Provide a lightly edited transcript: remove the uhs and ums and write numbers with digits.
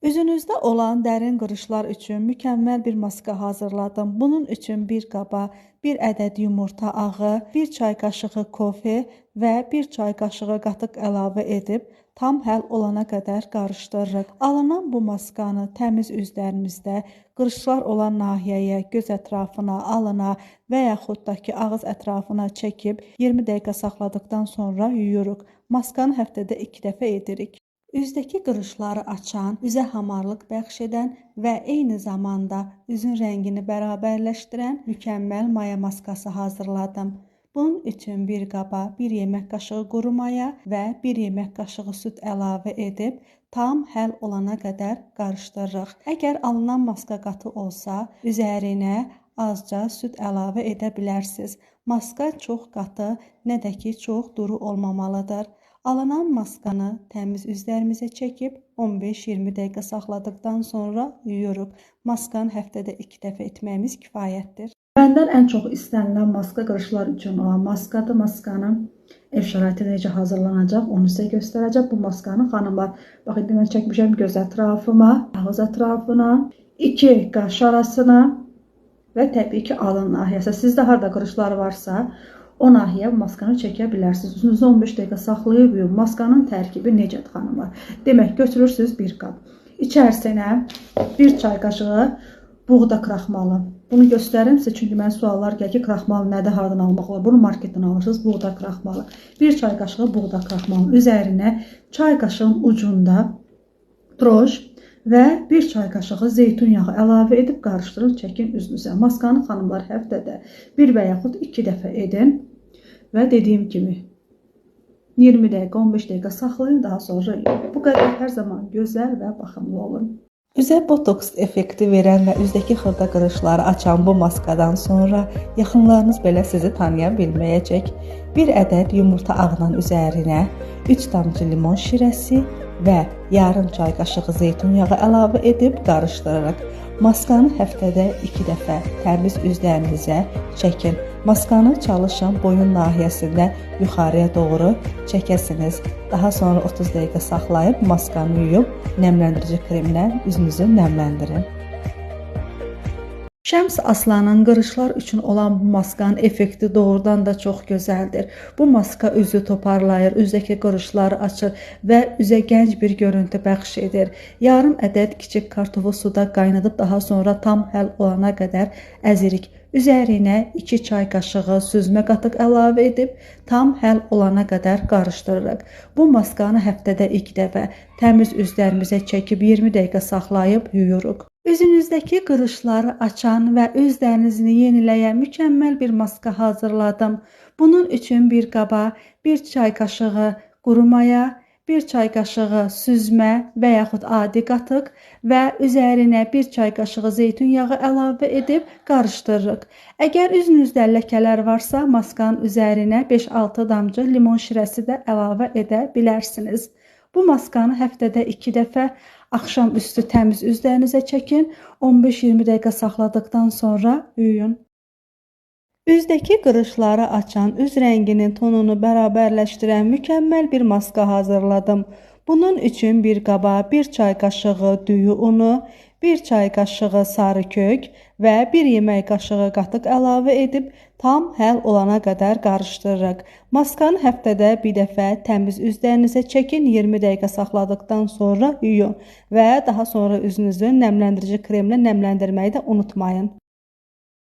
Üzünüzdə olan dərin qırışlar üçün mükəmməl bir maska hazırladım. Bunun üçün bir qaba 1 ədəd yumurta ağı, 1 çay qaşığı kofe və 1 çay qaşığı qatıq əlavə edib tam həll olana qədər qarışdırırıq. Alınan bu maskanı təmiz üzlərimizdə qırışlar olan nahiyəyə, göz ətrafına, alına və yaxud da ki ağız ətrafına çəkib 20 dəqiqə saxladıkdan sonra yuyuruq. Maskanı həftədə 2 dəfə edirik. Üzdəki qırışları açan, üzə hamarlıq bəxş edən və eyni zamanda üzün rəngini bərabərləşdirən mükəmməl maya maskası hazırladım. Bunun üçün bir qaba 1 yemək qaşığı quru maya və 1 yemək qaşığı süd əlavə edib tam həll olana qədər qarışdırırıq. Əgər alınan maska qatı olsa, üzərinə azca süd əlavə edə bilərsiniz. Maska çox qatı, nə də ki çox duru olmamalıdır. Alınan maskanı təmiz üzlərimizə çəkib 15-20 dəqiqə saxladıkdan sonra yuyuruq. Maskanı həftədə 2 dəfə etməyimiz kifayətdir. Məndən ən çox istənilən maska qırışlar üçün olan maskadır. Maskanın ev şəraitində necə hazırlanacaq, onu sizə göstərəcəm. Bu maskanı xanımlar, bax indi mən çəkmişəm göz ətrafıma, ağız ətrafına, 2 qaş arasına və təbii ki alın nahiyəsi. Sizdə harda qırışlar varsa, o nahiyə maskanı çəkə bilərsiniz. Üzünüzü 15 dəqiqə saxlayıb yuyun. Maskanın tərkibi necədir xanımlar? Demək, götürürsünüz bir qab. İçərisinə 1 çay qaşığı buğda kraxmalı. Bunu göstərim sizə, çünki mənə suallar gəlir ki, kraxmalı nədə, hardan almaq olar? Bunu marketdən alırsınız, buğda kraxmalı. 1 çay qaşığı buğda kraxmalı. Üzərinə çay qaşığın ucunda droş və 1 çay qaşığı zeytun yağı əlavə edib qarışdırın, çəkin üzünüzə. Maskanı xanımlar həftədə 1 və yaxud 2 dəfə edin. Və dediyim kimi 20 dəqiqə, 15 dəqiqə saxlayın, daha sonra bu qədər hər zaman gözəl və baxımlı olun. Üzə botoks effekti verən və üzdəki xırda qırışları açan bu maskadan sonra yaxınlarınız belə sizi tanıya bilməyəcək. 1 ədəd yumurta ağının üzərinə 3 damcı limon şirəsi və yarım çay qaşığı zeytun yağı əlavə edib qarışdırırıq. Maskanı həftədə 2 dəfə təmiz üzlərinizə çəkin. Maskanı çalışın boyun nahiyəsində yuxarıya doğru çəkəsiniz. Daha sonra 30 dəqiqə saxlayıb maskanı yuyub nəmləndirici kremlə üzünüzü nəmləndirin. Şəms Aslanın qırışlar üçün olan bu maskanın effekti doğrudan da çox gözəldir. Bu maska üzü toparlayır, üzdəki qırışları açır və üzə gənc bir görüntü bəxş edir. Yarım ədəd kiçik kartofu suda qaynadıb daha sonra tam həll olana qədər əzirik. Üzərinə 2 çay qaşığı süzmə qatıq əlavə edib tam həll olana qədər qarışdırırıq. Bu maskanı həftədə 2 dəfə təmiz üzlərimizə çəkib 20 dəqiqə saxlayıb yuyuruq. Üzünüzdəki qırışları açan və üz dərinizini yeniləyən mükəmməl bir maska hazırladım. Bunun üçün bir qaba 1 çay qaşığı quru maya, 1 çay qaşığı süzmə və yaxud adi qatıq və üzərinə 1 çay qaşığı zeytun yağı əlavə edib qarışdırırıq. Əgər üzünüzdə ləkələr varsa, maskanın üzərinə 5-6 damcı limon şirəsi də əlavə edə bilərsiniz. Bu maskanı həftədə 2 dəfə axşam üstü təmiz üzlərinizə çəkin, 15-20 dəqiqə saxladıkdan sonra yuyun. Üzdəki qırışları açan, üz rənginin tonunu bərabərləşdirən mükəmməl bir maska hazırladım. Bunun üçün bir qaba 1 çay qaşığı düyü unu, 1 çay qaşığı sarı kök və 1 yemək qaşığı qatıq əlavə edib tam həll olana qədər qarışdırırıq. Maskanı həftədə bir dəfə təmiz üzlərinizə çəkin, 20 dəqiqə saxladıkdan sonra yuyun və daha sonra üzünüzü nəmləndirici kremlə nəmləndirməyi də unutmayın.